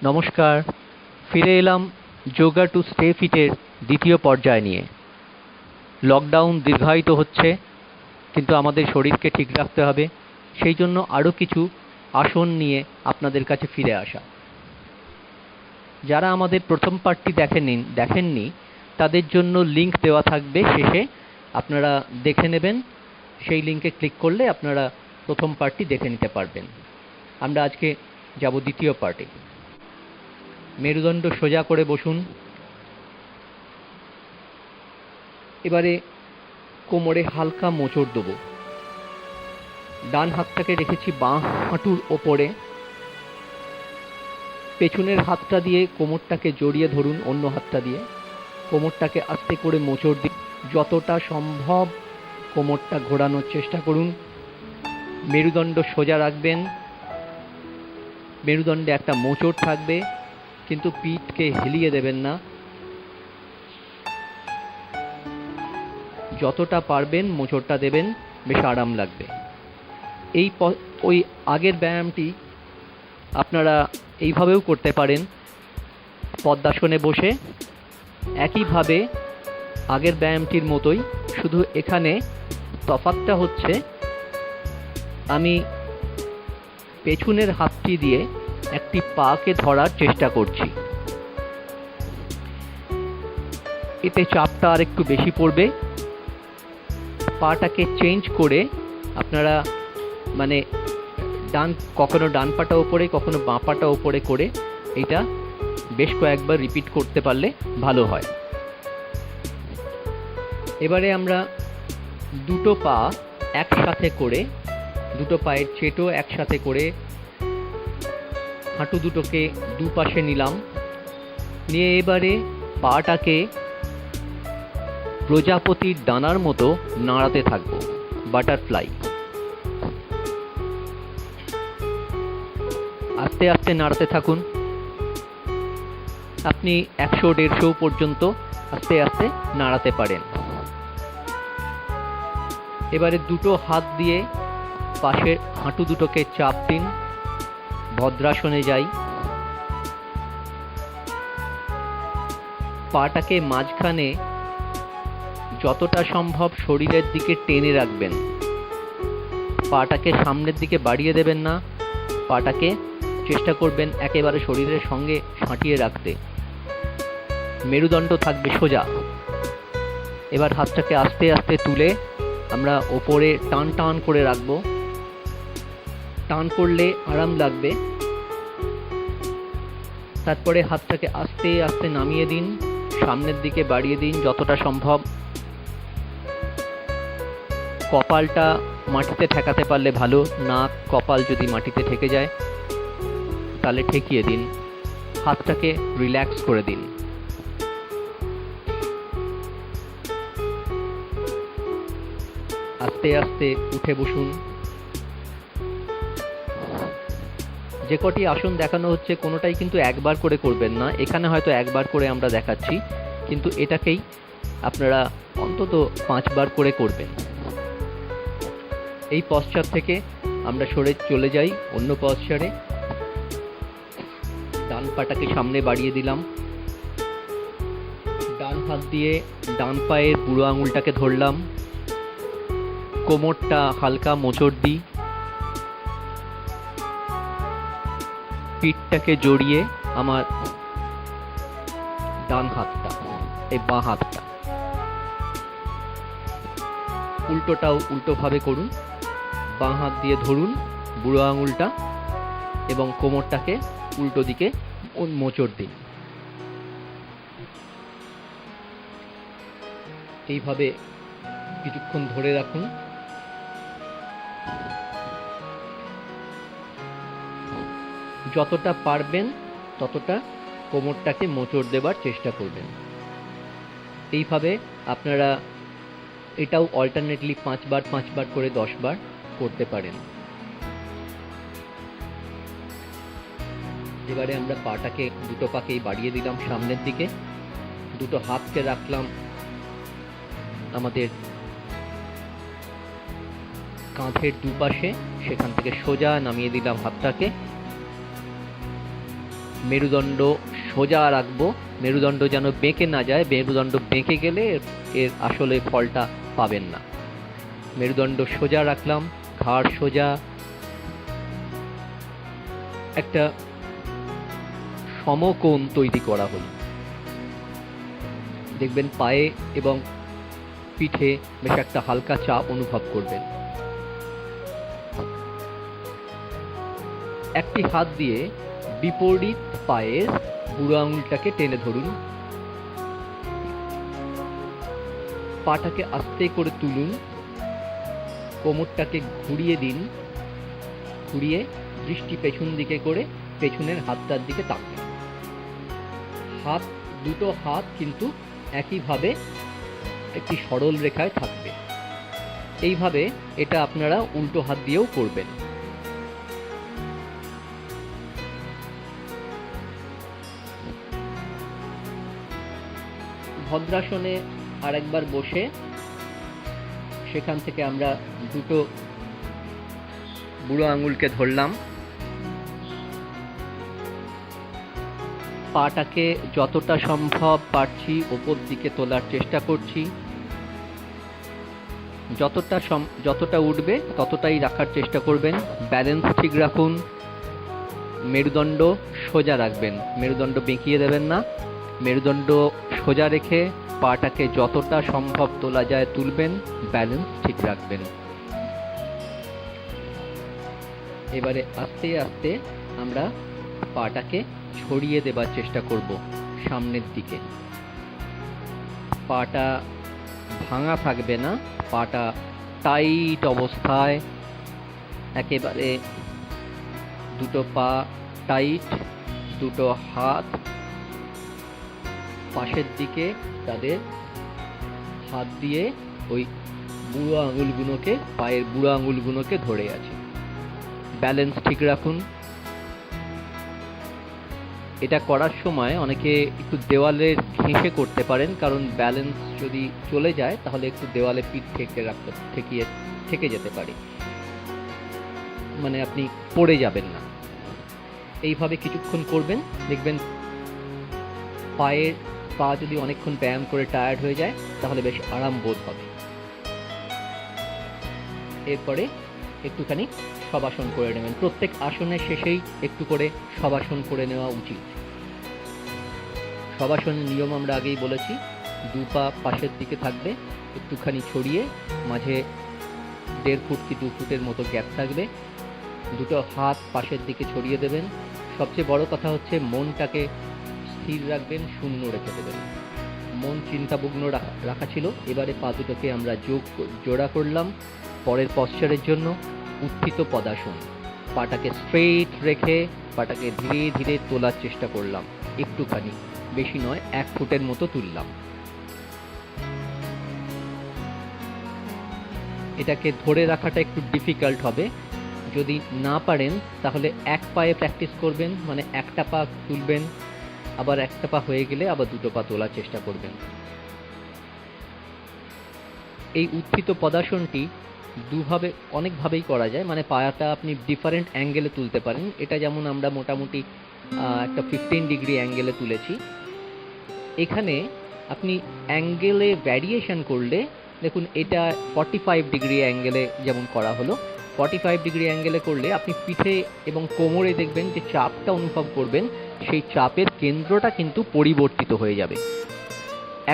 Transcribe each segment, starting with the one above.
নমস্কার, ফিরে এলাম যোগা টু স্টে ফিটের দ্বিতীয় পর্যায় নিয়ে। লকডাউন দীর্ঘায়িত হচ্ছে, কিন্তু আমাদের শরীরকে ঠিক রাখতে হবে। সেই জন্য আরও কিছু আসন নিয়ে আপনাদের কাছে ফিরে আসা। যারা আমাদের প্রথম পার্টটি দেখেননি তাদের জন্য লিঙ্ক দেওয়া থাকবে শেষে, আপনারা দেখে নেবেন। সেই লিঙ্কে ক্লিক করলে আপনারা প্রথম পার্টটি দেখে নিতে পারবেন। আমরা আজকে যাব দ্বিতীয় পার্টে। মেরুদণ্ড সোজা করে বসুন। এবারে কোমরে হালকা মোচড় দেবো। ডান হাতটাকে রেখেছি বাঁ হাঁটুর ওপরে। পেছনের হাতটা দিয়ে কোমরটাকে জড়িয়ে ধরুন, অন্য হাতটা দিয়ে কোমরটাকে আস্তে করে মোচড় দিন। যতটা সম্ভব কোমরটা ঘোরানোর চেষ্টা করুন। মেরুদণ্ড সোজা রাখবেন। মেরুদণ্ডে একটা মোচড় থাকবে, কিন্তু পিঠকে হেলিয়ে দেবেন না। যতটা পারবেন মোচড়টা দেবেন, বেশ আরাম লাগবে। ওই আগের ব্যায়ামটি আপনারা এইভাবেও করতে পারেন, পদ্মাসনে বসে। একইভাবে আগের ব্যায়ামটির মতোই, শুধু এখানে তফাৎটা হচ্ছে আমি পেছনের হাতটি দিয়ে একটি পাকে ধরার চেষ্টা করছি। এতে চাপটা আর একটু বেশি পড়বে। পাটাকে চেঞ্জ করে আপনারা কখনো ডান পাটা ওপরে, কখনো বাঁ পাটা ওপরে করে এটা বেশ কয়েকবার রিপিট করতে পারলে ভালো হয়। এবারে আমরা দুটো পা একসাথে করে, দুটো পায়ের চেটো একসাথে করে হাঁটু দুটোকে দুপাশে নিলাম। নিয়ে এবারে পাটাকে প্রজাপতির ডানার মতো নাড়াতে থাকবো, বাটারফ্লাই। আস্তে আস্তে নাড়াতে থাকুন। আপনি 100-150 পর্যন্ত আস্তে আস্তে নাড়াতে পারেন। এবারে দুটো হাত দিয়ে পাশের হাঁটু দুটোকে চাপ দিন, ভদ্রাসনে যাই। পাটাকে মাঝখানে যতটা সম্ভব শরীরের দিকে টেনে রাখবেন। পাটাকে সামনের দিকে বাড়িয়ে দেবেন না। পাটাকে চেষ্টা করবেন একেবারে শরীরের সঙ্গে সাঁটিয়ে রাখতে। মেরুদণ্ড থাকবে সোজা। এবার হাতটাকে আস্তে আস্তে তুলে আমরা ওপরে টান টান করে রাখবো। টান করলে আরাম লাগবে। তারপরে হাতটাকে আস্তে আস্তে নামিয়ে দিন, সামনের দিকে বাড়িয়ে দিন যতটা সম্ভব। কপালটা মাটিতে ঠেকাতে পারলে ভালো। নাক, কপাল যদি মাটিতে ঠেকে যায় তাহলে ঠেকিয়ে দিন। হাতটাকে রিল্যাক্স করে দিন। আস্তে আস্তে উঠে বসুন। যে কটি আসন দেখানো হচ্ছে কোনোটাই কিন্তু একবার করে করবেন না। এখানে হয়তো একবার করে আমরা দেখাচ্ছি, কিন্তু এটাকেই আপনারা অন্তত 5 বার করে করবেন। এই পশ্চাৎ থেকে আমরা সরে চলে যাই অন্য পশ্চারে। ডান পাটাকে সামনে বাড়িয়ে দিলাম। ডান হাত দিয়ে ডান পায়ের বুড়ো আঙুলটাকে ধরলাম। কোমরটা হালকা মোচড় দিই। পিঠটাকে জড়িয়ে আমার ডান হাতটা, এই বাঁ হাতটা উল্টোটাও উল্টোভাবে করুন। বাঁ হাত দিয়ে ধরুন বুড়ো আঙুলটা এবং কোমরটাকে উল্টো দিকে মোচড় দিন। এইভাবে কিছুক্ষণ ধরে রাখুন। যতটা পারবেন ততটা কোমরটাকে মোচড় দেবার চেষ্টা করবেন। এইভাবে আপনারা এটাও অল্টারনেটলি 5 বার করে 10 বার করতে পারেন। এবারে আমরা পাটাকে, দুটো পাকেই বাড়িয়ে দিলাম সামনের দিকে। দুটো হাতকে রাখলাম আমাদের কাঁধের দুপাশে, সেখান থেকে সোজা নামিয়ে দিলাম হাতটাকে। মেরুদণ্ড সোজা রাখবো, মেরুদণ্ড যেন বেঁকে না যায়। মেরুদণ্ড বেঁকে গেলে এর আসলে ফলটা পাবেন না। মেরুদণ্ড সোজা রাখলাম, ঘাড় সোজা, একটা সমকোণ তৈরি করা হলো। দেখবেন পায়ে এবং পিঠে বেশ একটা হালকা চাপ অনুভব করবেন। একটি হাত দিয়ে বিপরীত পায়ের বুড়ো আঙুলটাকে টেনে ধরুন, পাটাকে আস্তে করে তুলুন, কোমরটাকে ঘুরিয়ে দিন, ঘুরিয়ে দৃষ্টি পেছন দিকে করে পেছনের হাতটার দিকে তাকান। দুটো হাত কিন্তু একইভাবে একটি সরল রেখায় থাকবে। এইভাবে এটা আপনারা উল্টো হাত দিয়েও করবেন। ভদ্রাসনে আরেকবার বসে সেখান থেকে আমরা দুটো বুড়ো আঙুলকে ধরলাম, পাটাকে যতটা সম্ভব পারছি ওপর দিকে তোলার চেষ্টা করছি। যতটা উঠবে ততটাই রাখার চেষ্টা করবেন। ব্যালেন্স ঠিক রাখুন, মেরুদণ্ড সোজা রাখবেন, মেরুদণ্ড বেঁকিয়ে দেবেন না। মেরুদণ্ড সোজা রেখে পাটাকে যতটা সম্ভব তোলা যায় তুলবেন, ব্যালেন্স ঠিক রাখবেন। এবারে আস্তে আস্তে আমরা পাটাকে ছড়িয়ে দেবার চেষ্টা করব সামনের দিকে। পাটা ভাঙা থাকবে না, পাটা টাইট অবস্থায়, একেবারে দুটো পা টাইট, দুটো হাত পাশের দিকে তাদের হাত দিয়ে ওই বুড়ো আঙুলগুলোকে, পায়ের বুড়ো আঙুলগুলোকে ধরে আছে। ব্যালেন্স ঠিক রাখুন। এটা করার সময় অনেকে একটু দেওয়ালের ঘেঁষে করতে পারেন, কারণ ব্যালেন্স যদি চলে যায় তাহলে একটু দেওয়ালে পিঠ থেকে যেতে পারে, মানে আপনি পড়ে যাবেন না। এইভাবে কিছুক্ষণ করবেন, দেখবেন পা যদি অনেকক্ষণ ব্যায়াম করে টায়ার্ড হয়ে যায় তাহলে বেশ আরাম বোধ হবে। এরপরে একটুখানি শবাসন করে নেবেন। প্রত্যেক আসনের শেষেই একটু করে শবাসন করে নেওয়া উচিত। শবাসনের নিয়ম আমরা আগেই বলেছি, দু পা পাশের দিকে থাকবে, একটুখানি ছড়িয়ে, মাঝে 1.5 ফুট কি 2 ফুটের মতো গ্যাপ থাকবে। দুটো হাত পাশের দিকে ছড়িয়ে দেবেন। সবচেয়ে বড় কথা হচ্ছে মনটাকে স্থির রাখবেন, শূন্য রেখে দেবেন। মন চিন্তামগ্ন রাখা ছিল। এবারে পা দুটোকে আমরা জোড়া করলাম পরের পশ্চারের জন্য। উত্থিত পদাসন, পাটাকে স্ট্রেট রেখে পাটাকে ধীরে ধীরে তোলার চেষ্টা করলাম, একটুখানি, বেশি নয়, 1 ফুটের মতো তুললাম। এটাকে ধরে রাখাটা একটু ডিফিকাল্ট হবে। যদি না পারেন তাহলে এক পায়ে প্র্যাকটিস করবেন, মানে একটা পা তুলবেন, আবার একটা পা হয়ে গেলে আবার দুটো পা তোলার চেষ্টা করবেন। এই উত্থিত পদাসনটি অনেকভাবেই করা যায়, মানে পায়াটা আপনি ডিফারেন্ট অ্যাঙ্গেলে তুলতে পারেন। এটা যেমন আমরা মোটামুটি একটা 15 ডিগ্রি অ্যাঙ্গেলে তুলেছি। এখানে আপনি অ্যাঙ্গেলে ভ্যারিয়েশন করলে, দেখুন এটা 45 ডিগ্রি অ্যাঙ্গেলে যেমন করা হলো, 45 ডিগ্রি অ্যাঙ্গেলে করলে আপনি পিঠে এবং কোমরে দেখবেন যে চাপটা অনুভব করবেন, সেই চাপের কেন্দ্রটা কিন্তু পরিবর্তিত হয়ে যাবে।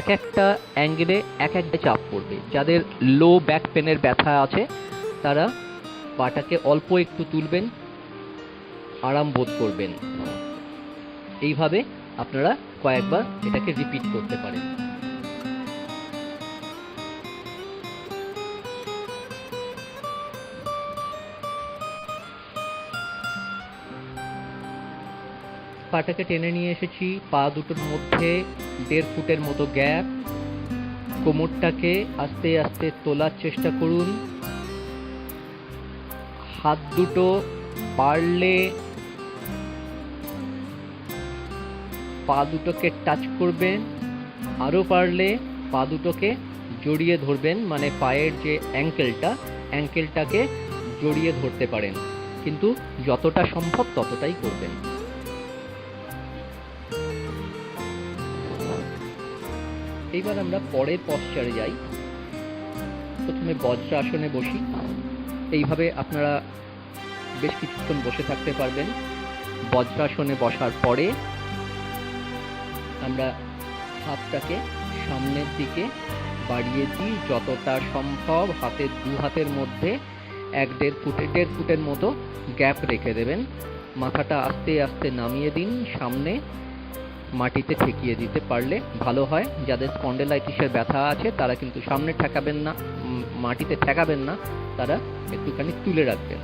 এক একটা অ্যাঙ্গেলে এক একটা চাপ পড়বে। যাদের লো ব্যাক পেনের ব্যথা আছে তারা পাটাকে অল্প একটু তুলবেন, আরাম বোধ করবেন। এইভাবে আপনারা কয়েকবার এটাকে রিপিট করতে পারেন। পাটাকে টেনে নিয়ে এসেছি, পা দুটোর মধ্যে 1.5 ফুটের মতো গ্যাপ। কোমরটাকে আস্তে আস্তে তোলার চেষ্টা করুন। হাত দুটো পারলে পা দুটোকে টাচ করবেন, আরও পারলে পা দুটোকে জড়িয়ে ধরবেন, মানে পায়ের যে অ্যাঙ্কেলটাকে জড়িয়ে ধরতে পারেন, কিন্তু যতটা সম্ভব ততটাই করবেন। এইবার আমরা পরের পশ্চারে যাই। প্রথমে বজ্রাসনে বসি। এইভাবে আপনারা বেশ কিছুক্ষণ বসে থাকতে পারবেন। বজ্রাসনে বসার পরে আমরা হাতটাকে সামনের দিকে বাড়িয়ে দিই, যতটা সম্ভব হাতের দু হাতের মধ্যে 1-1.5 ফুটের মতো গ্যাপ রেখে দেবেন। মাথাটা আস্তে আস্তে নামিয়ে দিন, সামনে মাটিতে ঠেকিয়ে দিতে পারলে ভালো হয়। যাদের স্পন্ডেলাইটিসের ব্যথা আছে তারা কিন্তু সামনে ঠেকাবেন না, মাটিতে ঠেকাবেন না, তারা একটুখানি তুলে রাখবেন।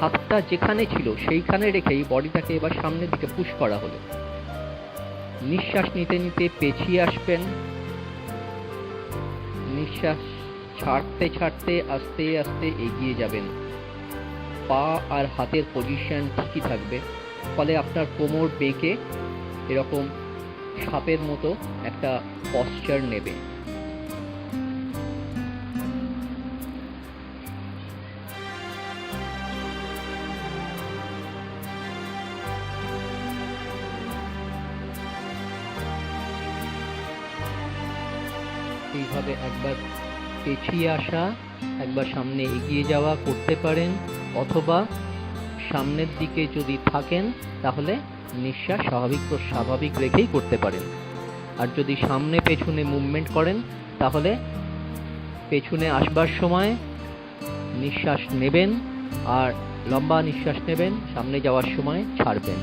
হাতটা যেখানে ছিল সেইখানে রেখেই বডিটাকে এবার সামনের দিকে পুশ করা হলো। নিঃশ্বাস নিতে নিতে পেছিয়ে আসবেন, নিঃশ্বাস ছাড়তে ছাড়তে আস্তে আস্তে এগিয়ে যাবেন। পা আর হাতের পজিশন ঠিকই থাকবে, ফলে আপনার কোমর বেঁকে এরকম সাপের মতো একটা পশ্চার নেবে। এইভাবে একবার পেছিয়ে আসা, একবার সামনে এগিয়ে যাওয়া করতে পারেন, অথবা সামনের দিকে যদি থাকেন তাহলে নিঃশ্বাস স্বাভাবিক রেখেই করতে পারেন। আর যদি সামনে পেছনে মুভমেন্ট করেন তাহলে পেছনে আসবার সময় নিঃশ্বাস নেবেন আর লম্বা নিঃশ্বাস নেবেন, সামনে যাওয়ার সময় ছাড়বেন।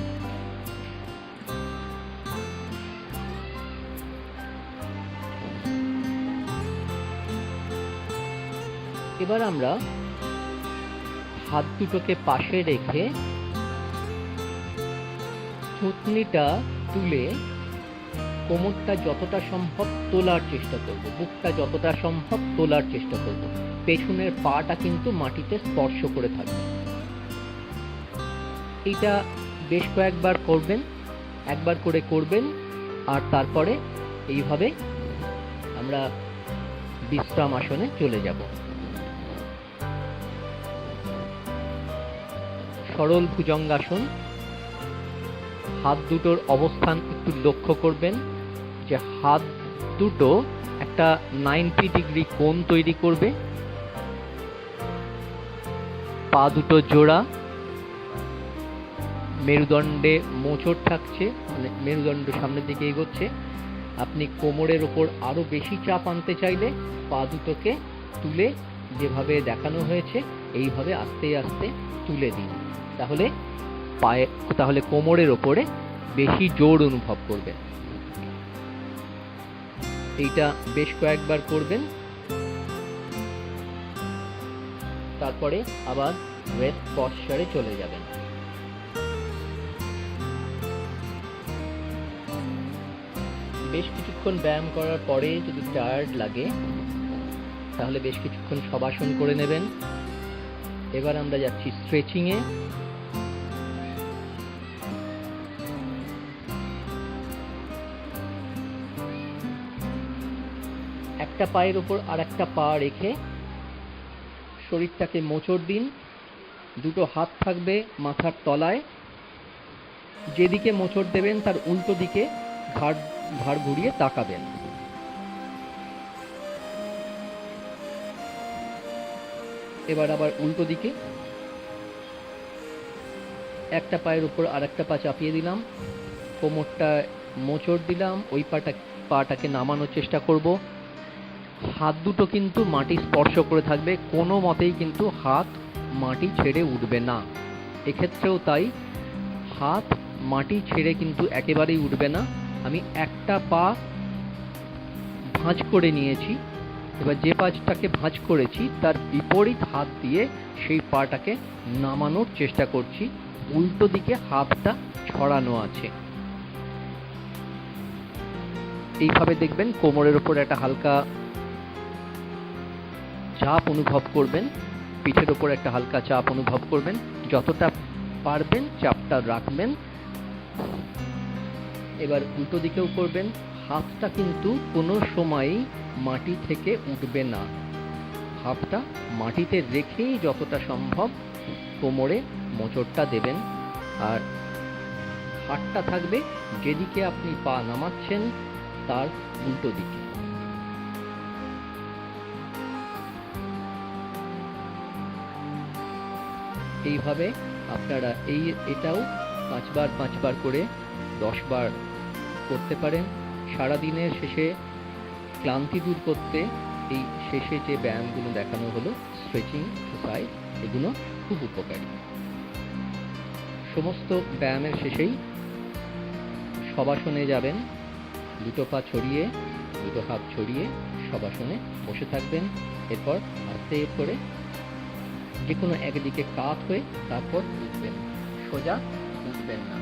এবার আমরা হাত দুটোকে পাশে রেখে থুতনিটা তুলে কোমরটা যতটা সম্ভব তোলার চেষ্টা করব, বুকটা যতটা সম্ভব তোলার চেষ্টা করব। পেছনের পাটা কিন্তু মাটিতে স্পর্শ করে থাকবে। এটা বেশ কয়েকবার করবেন, একবার করে করবেন, আর তারপরে এইভাবে আমরা বিশ্রাম আসনে চলে যাব। সরল ভুজঙ্গাসন। হাত দুটোর অবস্থান একটু লক্ষ্য করবেন যে হাত দুটো একটা 90 ডিগ্রি কোণ তৈরি করবে। পা দুটো জোড়া, মেরুদণ্ডে মোচড় থাকছে, মানে মেরুদণ্ড সামনের দিকে এগোচ্ছে। আপনি কোমরের ওপর আরো বেশি চাপ আনতে চাইলে পা দুটোকে তুলে যেভাবে দেখানো হয়েছে এইভাবে আস্তে আস্তে তুলে দিন, তাহলে কোমরের ওপরে বেশি জোর অনুভব করবেন। এইটা বেশ কয়েকবার করবেন, তারপরে আবার রেস্ট পশ্চারে চলে যাবেন। বেশ কিছুক্ষণ ব্যায়াম করার পরে যদি টায়ার্ড লাগে তাহলে বেশ কিছুক্ষণ শবাসন করে নেবেন। এবার আমরা যাচ্ছি স্ট্রেচিং এ। একটা পায়ের উপর আর একটা পা রেখে শরীরটাকে মোচড় দিন। দুটো হাত থাকবে মাথার তলায়। যেদিকে মোচড় দেবেন তার উল্টো দিকে ঘাড় ঘুরিয়ে তাকাবেন। এবার আবার উল্টো দিকে একটা পায়ের উপর আর একটা পা চাপিয়ে দিলাম, কোমরটা মোচড় দিলাম, ওই পাটাকে নামানোর চেষ্টা করব। হাত দুটো কিন্তু মাটি স্পর্শ করে থাকবে, কোনো মতেই কিন্তু হাত মাটি ছেড়ে উঠবে না। এক্ষেত্রেও তাই, হাত মাটি ছেড়ে কিন্তু একেবারেই উঠবে না। আমি একটা পা ভাঁজ করে নিয়েছি, এবার যে পাটাকে ভাঁজ করেছি তার বিপরীত হাত দিয়ে সেই পাটাকে নামানোর চেষ্টা করছি। উল্টো দিকে হাতটা ছড়ানো আছে। এইভাবে দেখবেন কোমরের ওপর একটা হালকা চাপ অনুভব করবেন, পিঠের ওপর একটা হালকা চাপ অনুভব করবেন। যতটা পারবেন চাপটা রাখবেন। এবার উল্টো দিকেও করবেন। হাতটা কিন্তু কোনো সময়ই মাটি থেকে উঠবে না, হাতটা মাটিতে রেখেই যতটা সম্ভব কোমরে মোচড়টা দেবেন। আর হাতটা থাকবে যেদিকে আপনি পা নামাচ্ছেন তার উল্টো দিকে। এইভাবে আপনারা এটাও 5 বার করে 10 বার করতে পারেন। সারাদিনের শেষে ক্লান্তি দূর করতে এই শেষে যে ব্যায়ামগুলো দেখানো হলো, স্ট্রেচিং এক্সারসাইজ, এগুলো খুব উপকারী। সমস্ত ব্যায়ামের শেষেই শবাসনে যাবেন, দুটো পা ছড়িয়ে, দুটো হাত ছড়িয়ে শবাসনে বসে থাকবেন। এরপর আস্তে করে যে কোনো একদিকে কাত হয়ে তারপর উঠবেন, সোজা উঠবেন না।